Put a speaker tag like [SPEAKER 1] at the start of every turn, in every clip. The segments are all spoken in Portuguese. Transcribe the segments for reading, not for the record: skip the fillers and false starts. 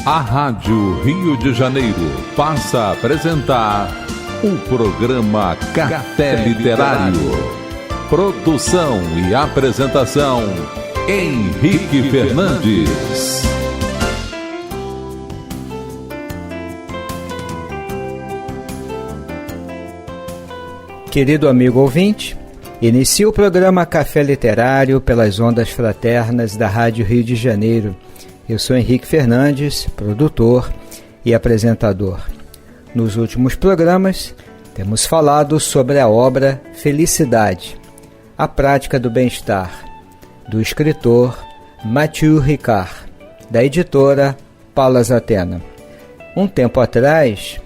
[SPEAKER 1] A Rádio Rio de Janeiro passa a apresentar o programa Café Literário. Produção e apresentação, Henrique Fernandes.
[SPEAKER 2] Querido amigo ouvinte, inicia o programa Café Literário pelas ondas fraternas da Rádio Rio de Janeiro. Eu sou Henrique Fernandes, produtor e apresentador. Nos últimos programas, temos falado sobre a obra Felicidade, a prática do bem-estar, do escritor Matthieu Ricard, da editora Palas Atena. Um tempo atrás,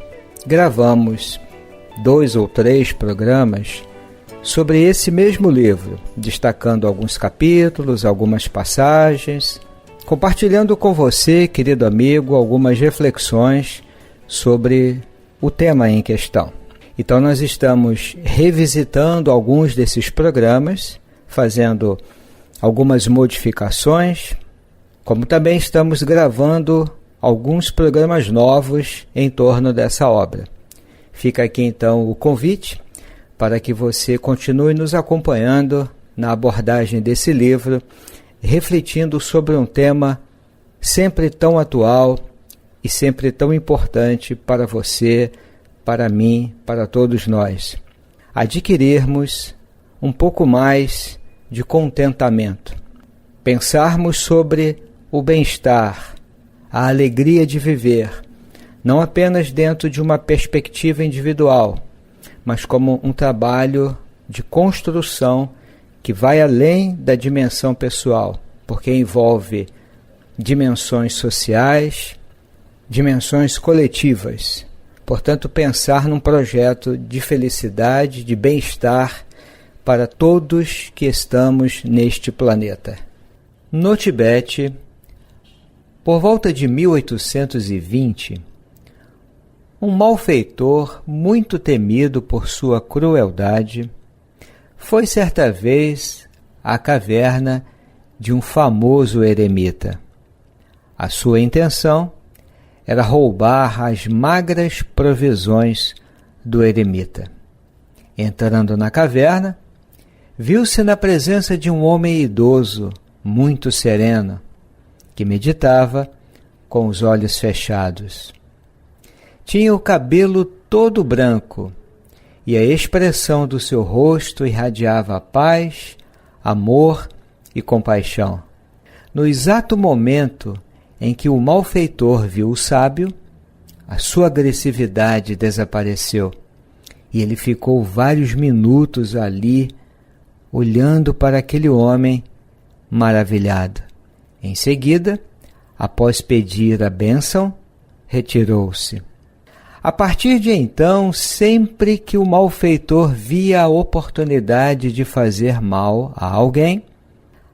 [SPEAKER 2] gravamos 2 ou 3 programas sobre esse mesmo livro, destacando alguns capítulos, algumas passagens, compartilhando com você, querido amigo, algumas reflexões sobre o tema em questão. Então nós estamos revisitando alguns desses programas, fazendo algumas modificações, como também estamos gravando alguns programas novos em torno dessa obra. Fica aqui então o convite para que você continue nos acompanhando na abordagem desse livro, refletindo sobre um tema sempre tão atual e sempre tão importante para você, para mim, para todos nós. Adquirirmos um pouco mais de contentamento, pensarmos sobre o bem-estar, a alegria de viver, não apenas dentro de uma perspectiva individual, mas como um trabalho de construção que vai além da dimensão pessoal, porque envolve dimensões sociais, dimensões coletivas. Portanto, pensar num projeto de felicidade, de bem-estar para todos que estamos neste planeta. No Tibete, por volta de 1820, um malfeitor muito temido por sua crueldade foi certa vez à caverna de um famoso eremita. A sua intenção era roubar as magras provisões do eremita. Entrando na caverna, viu-se na presença de um homem idoso, muito sereno, que meditava com os olhos fechados. Tinha o cabelo todo branco, e a expressão do seu rosto irradiava paz, amor e compaixão. No exato momento em que o malfeitor viu o sábio, a sua agressividade desapareceu, e ele ficou vários minutos ali, olhando para aquele homem maravilhado. Em seguida, após pedir a bênção, retirou-se. A partir de então, sempre que o malfeitor via a oportunidade de fazer mal a alguém,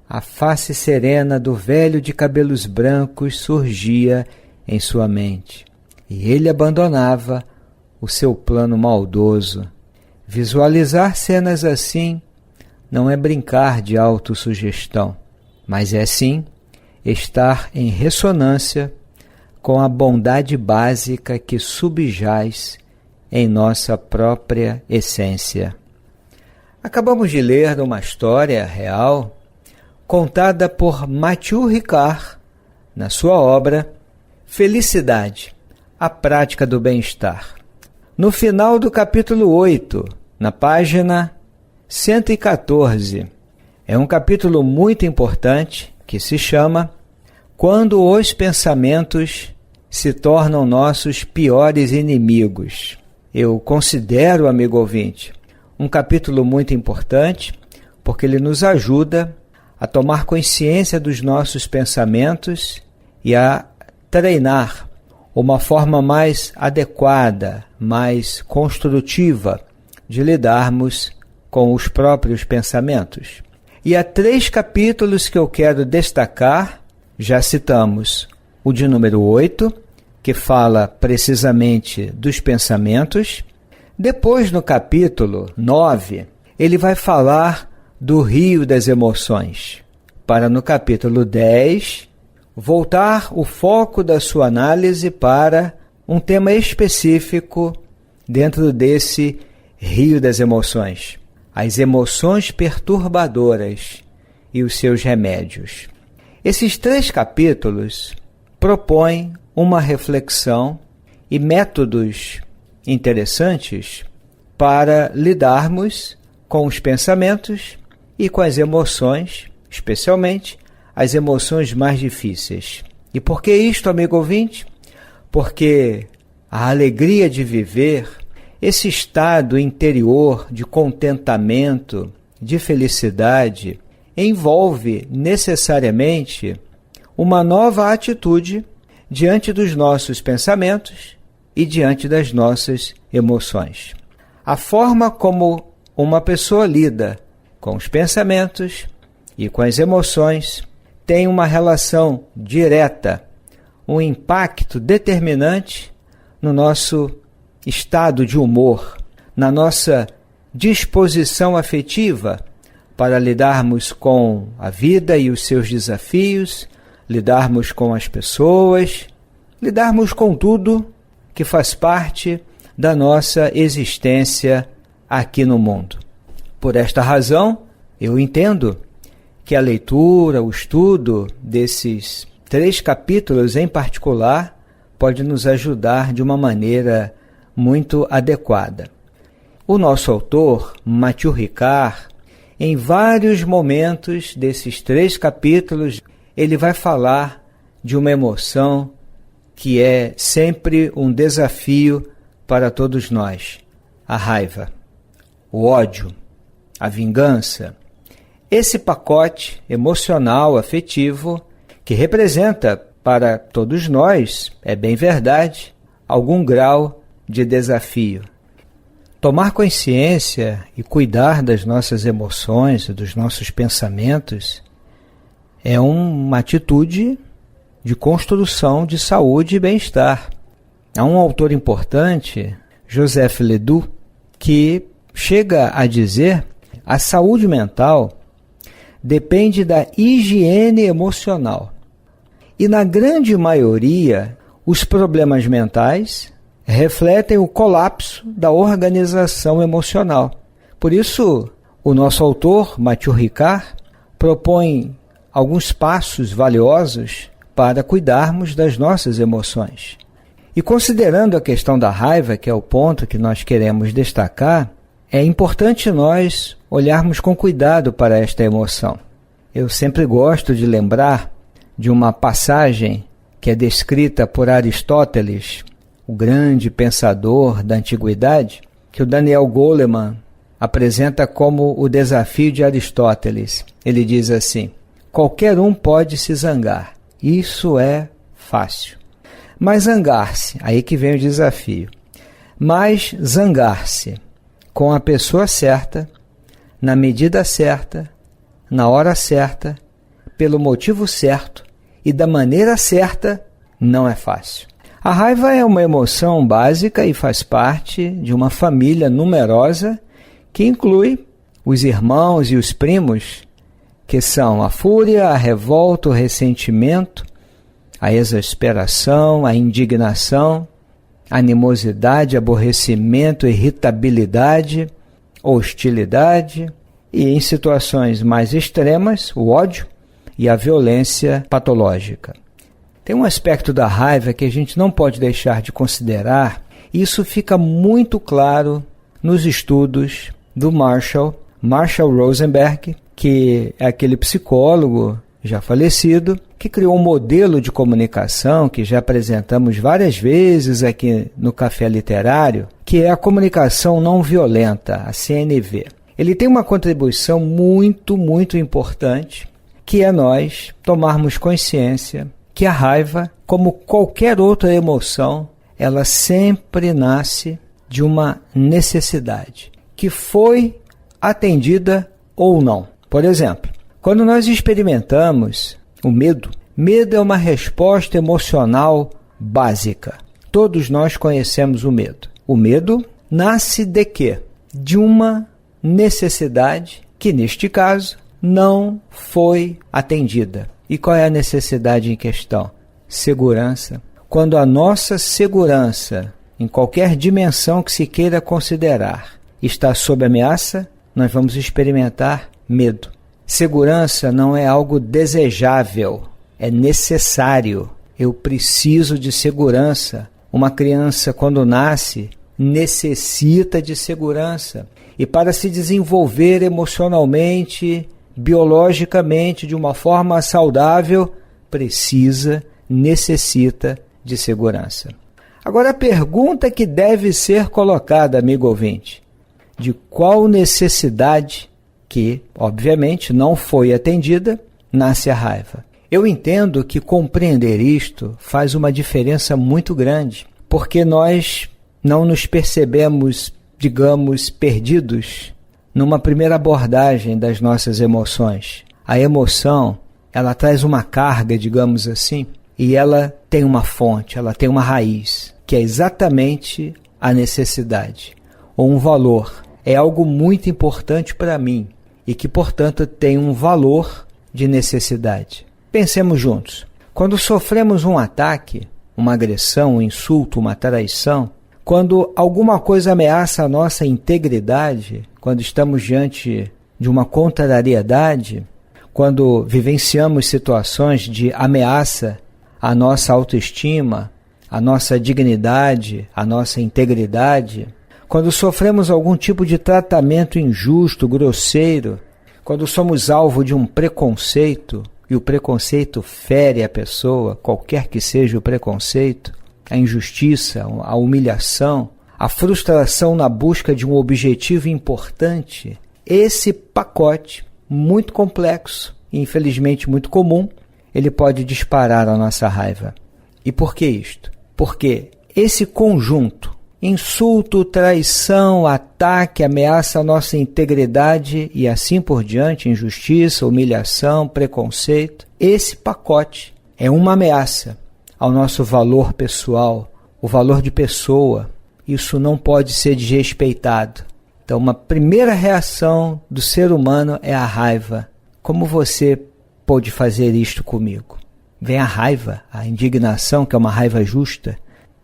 [SPEAKER 2] a face serena do velho de cabelos brancos surgia em sua mente, e ele abandonava o seu plano maldoso. Visualizar cenas assim não é brincar de autossugestão, mas é sim estar em ressonância com a bondade básica que subjaz em nossa própria essência. Acabamos de ler uma história real contada por Matthieu Ricard na sua obra Felicidade, a prática do bem-estar. No final do capítulo 8, na página 114, é um capítulo muito importante que se chama Quando os pensamentos se tornam nossos piores inimigos. Eu considero, amigo ouvinte, um capítulo muito importante porque ele nos ajuda a tomar consciência dos nossos pensamentos e a treinar uma forma mais adequada, mais construtiva de lidarmos com os próprios pensamentos. E há 3 capítulos que eu quero destacar. Já citamos o de número 8, que fala precisamente dos pensamentos. Depois, no capítulo 9, ele vai falar do rio das emoções, para no capítulo 10 voltar o foco da sua análise para um tema específico dentro desse rio das emoções: as emoções perturbadoras e os seus remédios. Esses 3 capítulos propõem uma reflexão e métodos interessantes para lidarmos com os pensamentos e com as emoções, especialmente as emoções mais difíceis. E por que isto, amigo ouvinte? Porque a alegria de viver, esse estado interior de contentamento, de felicidade, envolve necessariamente uma nova atitude diante dos nossos pensamentos e diante das nossas emoções. A forma como uma pessoa lida com os pensamentos e com as emoções tem uma relação direta, um impacto determinante no nosso estado de humor, na nossa disposição afetiva para lidarmos com a vida e os seus desafios, lidarmos com as pessoas, lidarmos com tudo que faz parte da nossa existência aqui no mundo. Por esta razão, eu entendo que a leitura, o estudo desses 3 capítulos em particular pode nos ajudar de uma maneira muito adequada. O nosso autor, Matthieu Ricard, em vários momentos desses 3 capítulos, ele vai falar de uma emoção que é sempre um desafio para todos nós: a raiva, o ódio, a vingança. Esse pacote emocional, afetivo, que representa para todos nós, é bem verdade, algum grau de desafio. Tomar consciência e cuidar das nossas emoções e dos nossos pensamentos é uma atitude de construção de saúde e bem-estar. Há um autor importante, Joseph Ledoux, que chega a dizer: a saúde mental depende da higiene emocional. E na grande maioria, os problemas mentais refletem o colapso da organização emocional. Por isso, o nosso autor, Matthieu Ricard, propõe alguns passos valiosos para cuidarmos das nossas emoções. E considerando a questão da raiva, que é o ponto que nós queremos destacar, é importante nós olharmos com cuidado para esta emoção. Eu sempre gosto de lembrar de uma passagem que é descrita por Aristóteles, o grande pensador da antiguidade, que o Daniel Goleman apresenta como o desafio de Aristóteles. Ele diz assim: qualquer um pode se zangar, isso é fácil. Mas zangar-se, aí que vem o desafio, mas zangar-se com a pessoa certa, na medida certa, na hora certa, pelo motivo certo e da maneira certa, não é fácil. A raiva é uma emoção básica e faz parte de uma família numerosa que inclui os irmãos e os primos, que são a fúria, a revolta, o ressentimento, a exasperação, a indignação, a animosidade, aborrecimento, irritabilidade, hostilidade e, em situações mais extremas, o ódio e a violência patológica. Tem um aspecto da raiva que a gente não pode deixar de considerar, e isso fica muito claro nos estudos do Marshall Rosenberg, que é aquele psicólogo já falecido, que criou um modelo de comunicação que já apresentamos várias vezes aqui no Café Literário, que é a comunicação não violenta, a CNV. Ele tem uma contribuição muito, muito importante, que é nós tomarmos consciência que a raiva, como qualquer outra emoção, ela sempre nasce de uma necessidade, que foi atendida ou não. Por exemplo, quando nós experimentamos o medo é uma resposta emocional básica. Todos nós conhecemos o medo. O medo nasce de quê? De uma necessidade que, neste caso, não foi atendida. E qual é a necessidade em questão? Segurança. Quando a nossa segurança, em qualquer dimensão que se queira considerar, está sob ameaça, nós vamos experimentar medo. Segurança não é algo desejável, é necessário. Eu preciso de segurança. Uma criança, quando nasce, necessita de segurança. E para se desenvolver emocionalmente, biologicamente, de uma forma saudável, necessita de segurança. Agora a pergunta que deve ser colocada, amigo ouvinte, de qual necessidade que, obviamente, não foi atendida, nasce a raiva. Eu entendo que compreender isto faz uma diferença muito grande, porque nós não nos percebemos, digamos, perdidos numa primeira abordagem das nossas emoções. A emoção, ela traz uma carga, digamos assim, e ela tem uma fonte, ela tem uma raiz, que é exatamente a necessidade, ou um valor. É algo muito importante para mim e que, portanto, tem um valor de necessidade. Pensemos juntos. Quando sofremos um ataque, uma agressão, um insulto, uma traição, quando alguma coisa ameaça a nossa integridade, quando estamos diante de uma contrariedade, quando vivenciamos situações de ameaça à nossa autoestima, à nossa dignidade, à nossa integridade, quando sofremos algum tipo de tratamento injusto, grosseiro, quando somos alvo de um preconceito, e o preconceito fere a pessoa, qualquer que seja o preconceito, a injustiça, a humilhação, a frustração na busca de um objetivo importante, esse pacote muito complexo e infelizmente muito comum, ele pode disparar a nossa raiva. E por que isto? Porque esse conjunto, insulto, traição, ataque, ameaça à nossa integridade e assim por diante, injustiça, humilhação, preconceito, esse pacote é uma ameaça ao nosso valor pessoal, o valor de pessoa. Isso não pode ser desrespeitado. Então, uma primeira reação do ser humano é a raiva. Como você pôde fazer isto comigo? Vem a raiva, a indignação, que é uma raiva justa.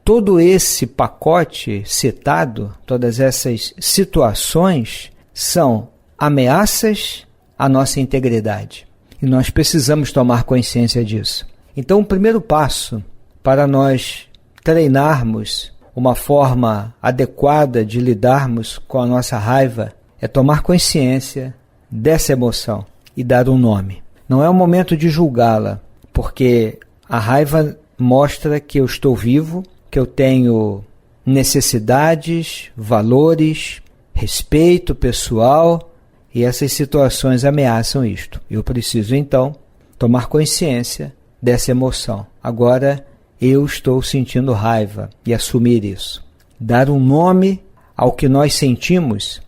[SPEAKER 2] Todo esse pacote citado, todas essas situações, são ameaças à nossa integridade. E nós precisamos tomar consciência disso. Então, o primeiro passo para nós treinarmos uma forma adequada de lidarmos com a nossa raiva é tomar consciência dessa emoção e dar um nome. Não é o momento de julgá-la, porque a raiva mostra que eu estou vivo, que eu tenho necessidades, valores, respeito pessoal, e essas situações ameaçam isto. Eu preciso, então, tomar consciência dessa emoção. Agora, eu estou sentindo raiva e assumir isso. Dar um nome ao que nós sentimos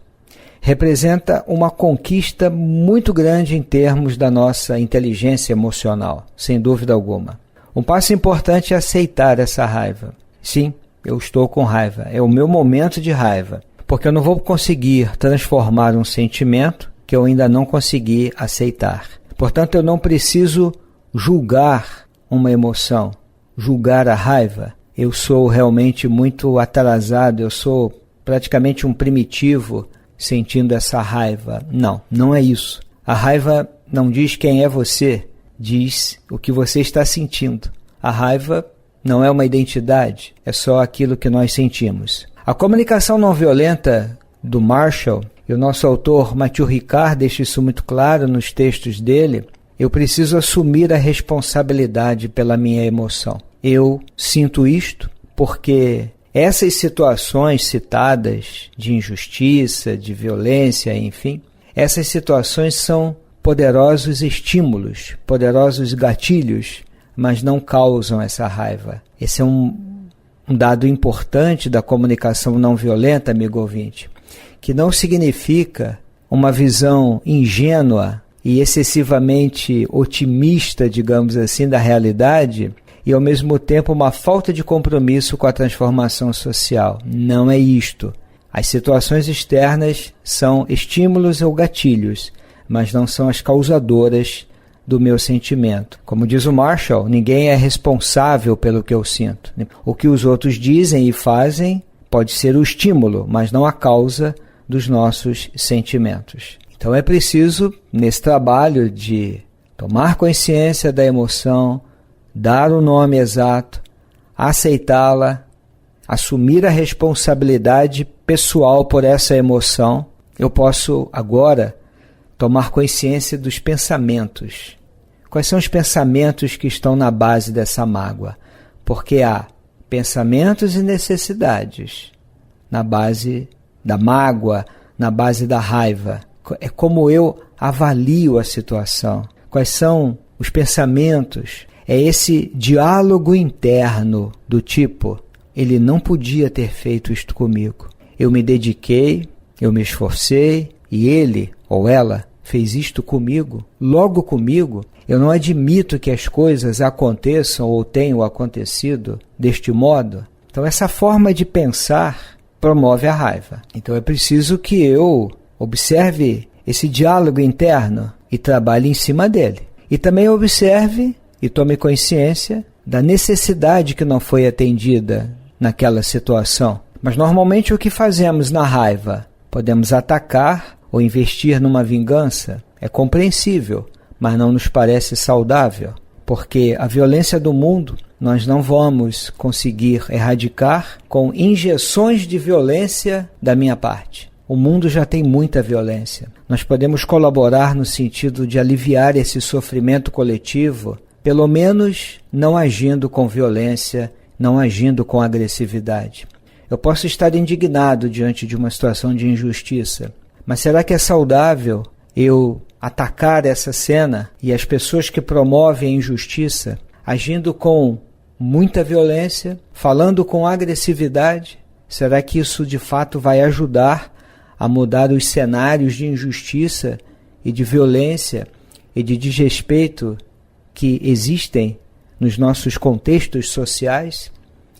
[SPEAKER 2] representa uma conquista muito grande em termos da nossa inteligência emocional, sem dúvida alguma. Um passo importante é aceitar essa raiva. Sim, eu estou com raiva, é o meu momento de raiva, porque eu não vou conseguir transformar um sentimento que eu ainda não consegui aceitar. Portanto, eu não preciso julgar uma emoção, julgar a raiva. Eu sou realmente muito atrasado, eu sou praticamente um primitivo sentindo essa raiva. Não, não é isso. A raiva não diz quem é você, diz o que você está sentindo. A raiva não é uma identidade, é só aquilo que nós sentimos. A comunicação não violenta do Marshall, e o nosso autor Matthieu Ricard deixa isso muito claro nos textos dele, eu preciso assumir a responsabilidade pela minha emoção. Eu sinto isto porque essas situações citadas de injustiça, de violência, enfim, essas situações são poderosos estímulos, poderosos gatilhos, mas não causam essa raiva. Esse é um dado importante da comunicação não violenta, amigo ouvinte, que não significa uma visão ingênua e excessivamente otimista, digamos assim, da realidade, e ao mesmo tempo uma falta de compromisso com a transformação social. Não é isto. As situações externas são estímulos ou gatilhos, mas não são as causadoras do meu sentimento. Como diz o Marshall, ninguém é responsável pelo que eu sinto. O que os outros dizem e fazem pode ser o estímulo, mas não a causa dos nossos sentimentos. Então é preciso, nesse trabalho de tomar consciência da emoção, dar o nome exato, aceitá-la, assumir a responsabilidade pessoal por essa emoção, eu posso agora tomar consciência dos pensamentos. Quais são os pensamentos que estão na base dessa mágoa? Porque há pensamentos e necessidades na base da mágoa, na base da raiva. É como eu avalio a situação. Quais são os pensamentos? É esse diálogo interno do tipo, ele não podia ter feito isto comigo. Eu me dediquei, eu me esforcei e ele ou ela fez isto comigo, logo comigo. Eu não admito que as coisas aconteçam ou tenham acontecido deste modo. Então essa forma de pensar promove a raiva. Então é preciso que eu observe esse diálogo interno e trabalhe em cima dele. E também observe e tome consciência da necessidade que não foi atendida naquela situação. Mas normalmente o que fazemos na raiva? Podemos atacar ou investir numa vingança. É compreensível, mas não nos parece saudável. Porque a violência do mundo nós não vamos conseguir erradicar com injeções de violência da minha parte. O mundo já tem muita violência. Nós podemos colaborar no sentido de aliviar esse sofrimento coletivo, pelo menos não agindo com violência, não agindo com agressividade. Eu posso estar indignado diante de uma situação de injustiça, mas será que é saudável eu atacar essa cena e as pessoas que promovem a injustiça agindo com muita violência, falando com agressividade? Será que isso de fato vai ajudar a mudar os cenários de injustiça e de violência e de desrespeito que existem nos nossos contextos sociais?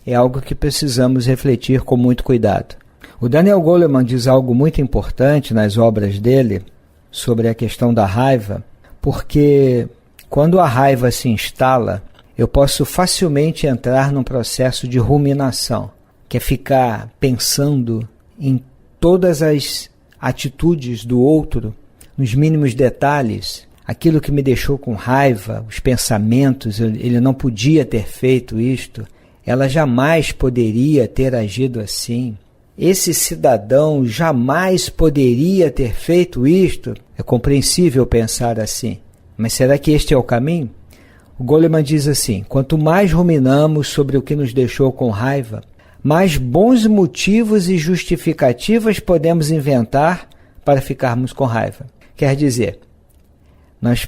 [SPEAKER 2] É algo que precisamos refletir com muito cuidado. O Daniel Goleman diz algo muito importante nas obras dele sobre a questão da raiva, porque quando a raiva se instala, eu posso facilmente entrar num processo de ruminação, que é ficar pensando em todas as atitudes do outro, nos mínimos detalhes, aquilo que me deixou com raiva, os pensamentos, ele não podia ter feito isto, ela jamais poderia ter agido assim, esse cidadão jamais poderia ter feito isto. É compreensível pensar assim, mas será que este é o caminho? O Goleman diz assim, quanto mais ruminamos sobre o que nos deixou com raiva, mais bons motivos e justificativas podemos inventar para ficarmos com raiva. Quer dizer, nós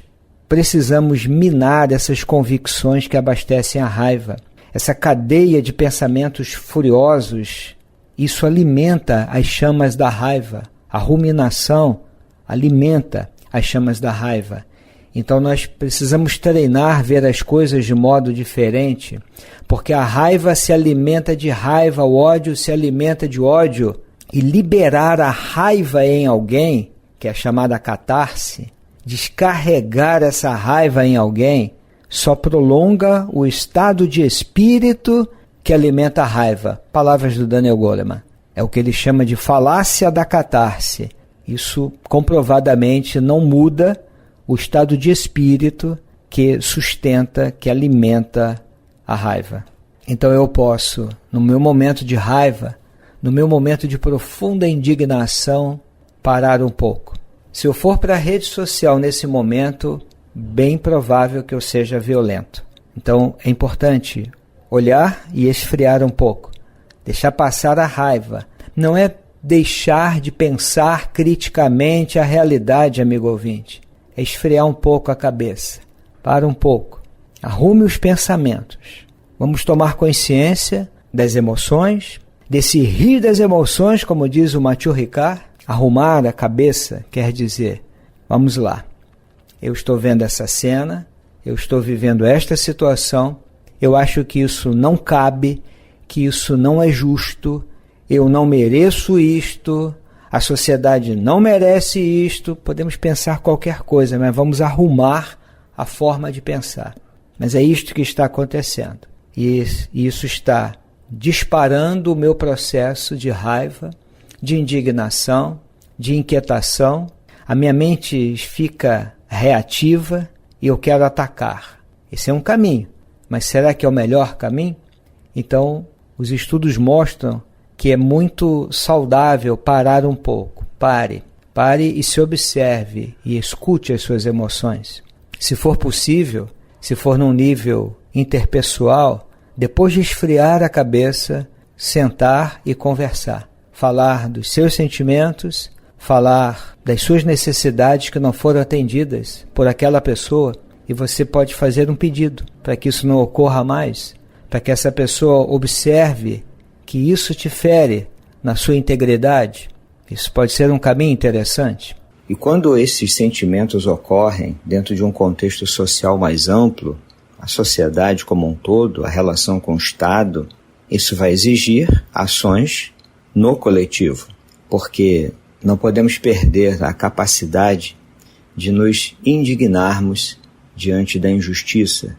[SPEAKER 2] precisamos minar essas convicções que abastecem a raiva, essa cadeia de pensamentos furiosos. Isso alimenta as chamas da raiva. A ruminação alimenta as chamas da raiva. Então nós precisamos treinar ver as coisas de modo diferente, porque a raiva se alimenta de raiva, o ódio se alimenta de ódio, e liberar a raiva em alguém, que é a chamada catarse, descarregar essa raiva em alguém, só prolonga o estado de espírito que alimenta a raiva. Palavras do Daniel Goleman. É o que ele chama de falácia da catarse. Isso comprovadamente não muda o estado de espírito que sustenta, que alimenta a raiva. Então eu posso, no meu momento de raiva, no meu momento de profunda indignação, parar um pouco. Se eu for para a rede social nesse momento, bem provável que eu seja violento. Então é importante olhar e esfriar um pouco, deixar passar a raiva. Não é deixar de pensar criticamente a realidade, amigo ouvinte. É esfriar um pouco a cabeça. Para um pouco. Arrume os pensamentos. Vamos tomar consciência das emoções, desse rir das emoções, como diz o Mathieu Ricard. Arrumar a cabeça quer dizer, vamos lá, eu estou vendo essa cena, eu estou vivendo esta situação, eu acho que isso não cabe, que isso não é justo, eu não mereço isto, a sociedade não merece isto. Podemos pensar qualquer coisa, mas vamos arrumar a forma de pensar. Mas é isto que está acontecendo. E isso está disparando o meu processo de raiva, de indignação, de inquietação. A minha mente fica reativa e eu quero atacar. Esse é um caminho, mas será que é o melhor caminho? Então, os estudos mostram que é muito saudável parar um pouco. Pare e se observe e escute as suas emoções. Se for possível, se for num nível interpessoal, depois de esfriar a cabeça, sentar e conversar. Falar dos seus sentimentos, falar das suas necessidades que não foram atendidas por aquela pessoa, e você pode fazer um pedido para que isso não ocorra mais, para que essa pessoa observe que isso te fere na sua integridade. Isso pode ser um caminho interessante. E quando esses sentimentos ocorrem dentro de um contexto social mais amplo, a sociedade como um todo, a relação com o Estado, isso vai exigir ações no coletivo, porque não podemos perder a capacidade de nos indignarmos diante da injustiça.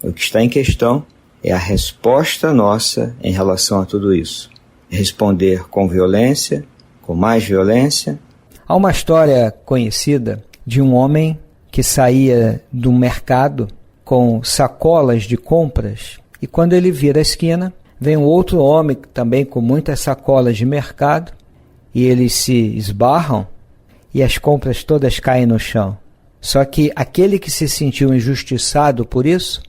[SPEAKER 2] O que está em questão é a resposta nossa em relação a tudo isso. Responder com violência, com mais violência. Há uma história conhecida de um homem que saía do mercado com sacolas de compras, e quando ele vira a esquina, vem um outro homem também com muitas sacolas de mercado, e eles se esbarram e as compras todas caem no chão. Só que aquele que se sentiu injustiçado por isso,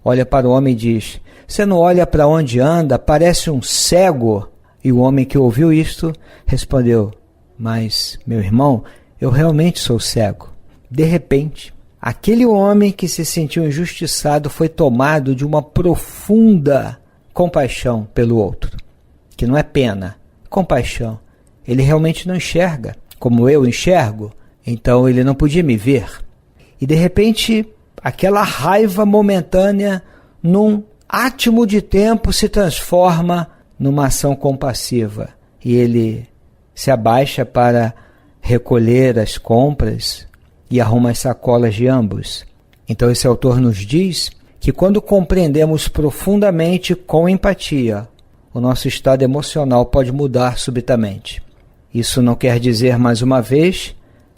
[SPEAKER 2] olha para o homem e diz: "Você não olha para onde anda? Parece um cego." E o homem que ouviu isto respondeu: "Mas, meu irmão, eu realmente sou cego." De repente, aquele homem que se sentiu injustiçado foi tomado de uma profunda compaixão pelo outro, que não é pena, compaixão. Ele realmente não enxerga como eu enxergo, então ele não podia me ver. E de repente, aquela raiva momentânea, num átimo de tempo, se transforma numa ação compassiva. E ele se abaixa para recolher as compras e arruma as sacolas de ambos. Então esse autor nos diz que quando compreendemos profundamente com empatia, o nosso estado emocional pode mudar subitamente. Isso não quer dizer, mais uma vez,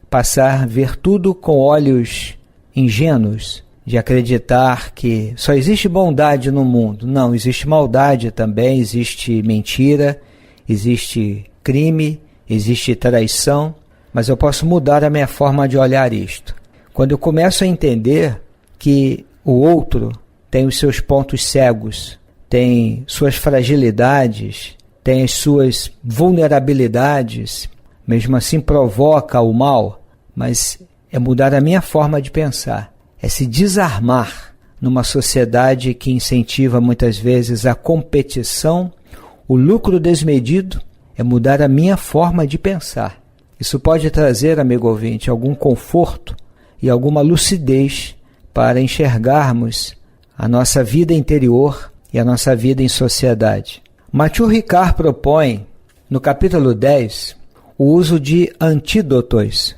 [SPEAKER 2] passar a ver tudo com olhos ingênuos, de acreditar que só existe bondade no mundo. Não, existe maldade também, existe mentira, existe crime, existe traição, mas eu posso mudar a minha forma de olhar isto. Quando eu começo a entender que o outro tem os seus pontos cegos, tem suas fragilidades, tem as suas vulnerabilidades, mesmo assim provoca o mal, mas é mudar a minha forma de pensar, é se desarmar numa sociedade que incentiva muitas vezes a competição, o lucro desmedido, é mudar a minha forma de pensar. Isso pode trazer, amigo ouvinte, algum conforto e alguma lucidez para enxergarmos a nossa vida interior e a nossa vida em sociedade. Matthieu Ricard propõe, no capítulo 10, o uso de antídotos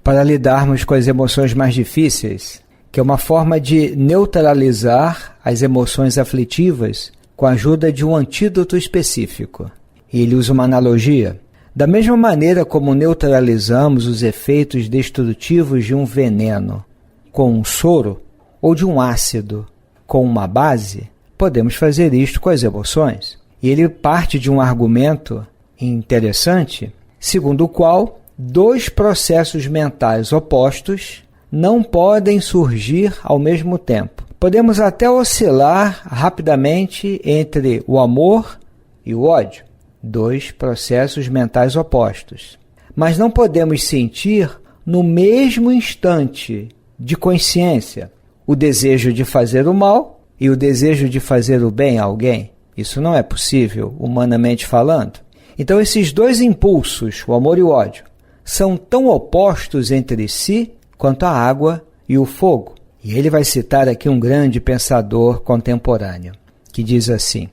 [SPEAKER 2] para lidarmos com as emoções mais difíceis, que é uma forma de neutralizar as emoções aflitivas com a ajuda de um antídoto específico. E ele usa uma analogia. Da mesma maneira como neutralizamos os efeitos destrutivos de um veneno com um soro ou de um ácido com uma base, podemos fazer isto com as emoções. E ele parte de um argumento interessante, segundo o qual dois processos mentais opostos não podem surgir ao mesmo tempo. Podemos até oscilar rapidamente entre o amor e o ódio, dois processos mentais opostos. Mas não podemos sentir no mesmo instante de consciência o desejo de fazer o mal e o desejo de fazer o bem a alguém. Isso não é possível, humanamente falando. Então esses dois impulsos, o amor e o ódio, são tão opostos entre si quanto a água e o fogo. E ele vai citar aqui um grande pensador contemporâneo, que diz assim: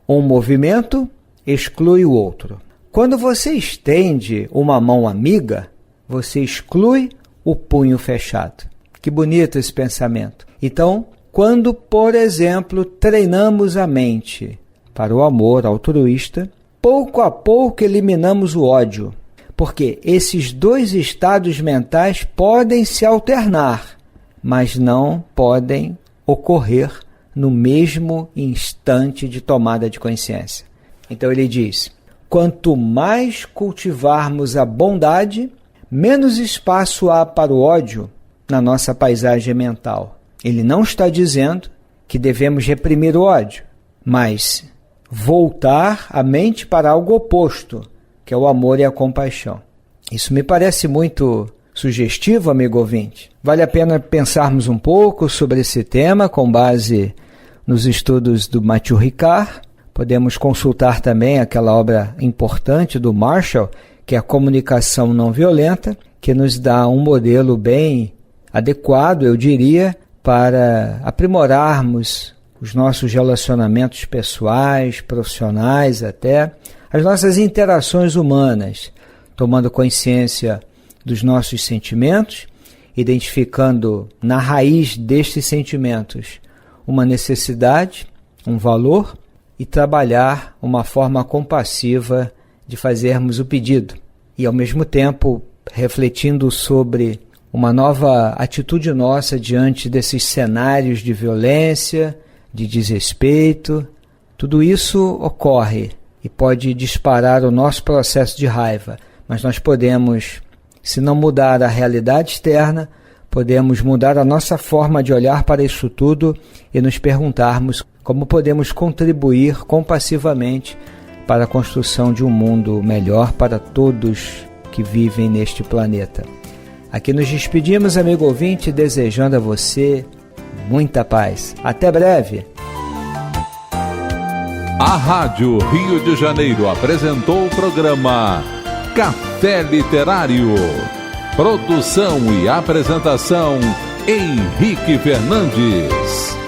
[SPEAKER 2] um movimento exclui o outro. Quando você estende uma mão amiga, você exclui o punho fechado. Que bonito esse pensamento. Então, quando, por exemplo, treinamos a mente para o amor altruísta, pouco a pouco eliminamos o ódio, porque esses dois estados mentais podem se alternar, mas não podem ocorrer no mesmo instante de tomada de consciência. Então ele diz, quanto mais cultivarmos a bondade, menos espaço há para o ódio na nossa paisagem mental. Ele não está dizendo que devemos reprimir o ódio, mas voltar a mente para algo oposto, que é o amor e a compaixão. Isso me parece muito sugestivo, amigo ouvinte. Vale a pena pensarmos um pouco sobre esse tema com base nos estudos do Matthieu Ricard. Podemos consultar também aquela obra importante do Marshall, que é a comunicação não violenta, que nos dá um modelo bem adequado, eu diria, para aprimorarmos os nossos relacionamentos pessoais, profissionais até, as nossas interações humanas, tomando consciência dos nossos sentimentos, identificando na raiz destes sentimentos uma necessidade, um valor, e trabalhar uma forma compassiva de fazermos o pedido. E ao mesmo tempo refletindo sobre uma nova atitude nossa diante desses cenários de violência, de desrespeito. Tudo isso ocorre e pode disparar o nosso processo de raiva, mas nós podemos, se não mudar a realidade externa, podemos mudar a nossa forma de olhar para isso tudo e nos perguntarmos como podemos contribuir compassivamente para a construção de um mundo melhor para todos que vivem neste planeta. Aqui nos despedimos, amigo ouvinte, desejando a você muita paz. Até breve!
[SPEAKER 1] A Rádio Rio de Janeiro apresentou o programa Café Literário. Produção e apresentação, Henrique Fernandes.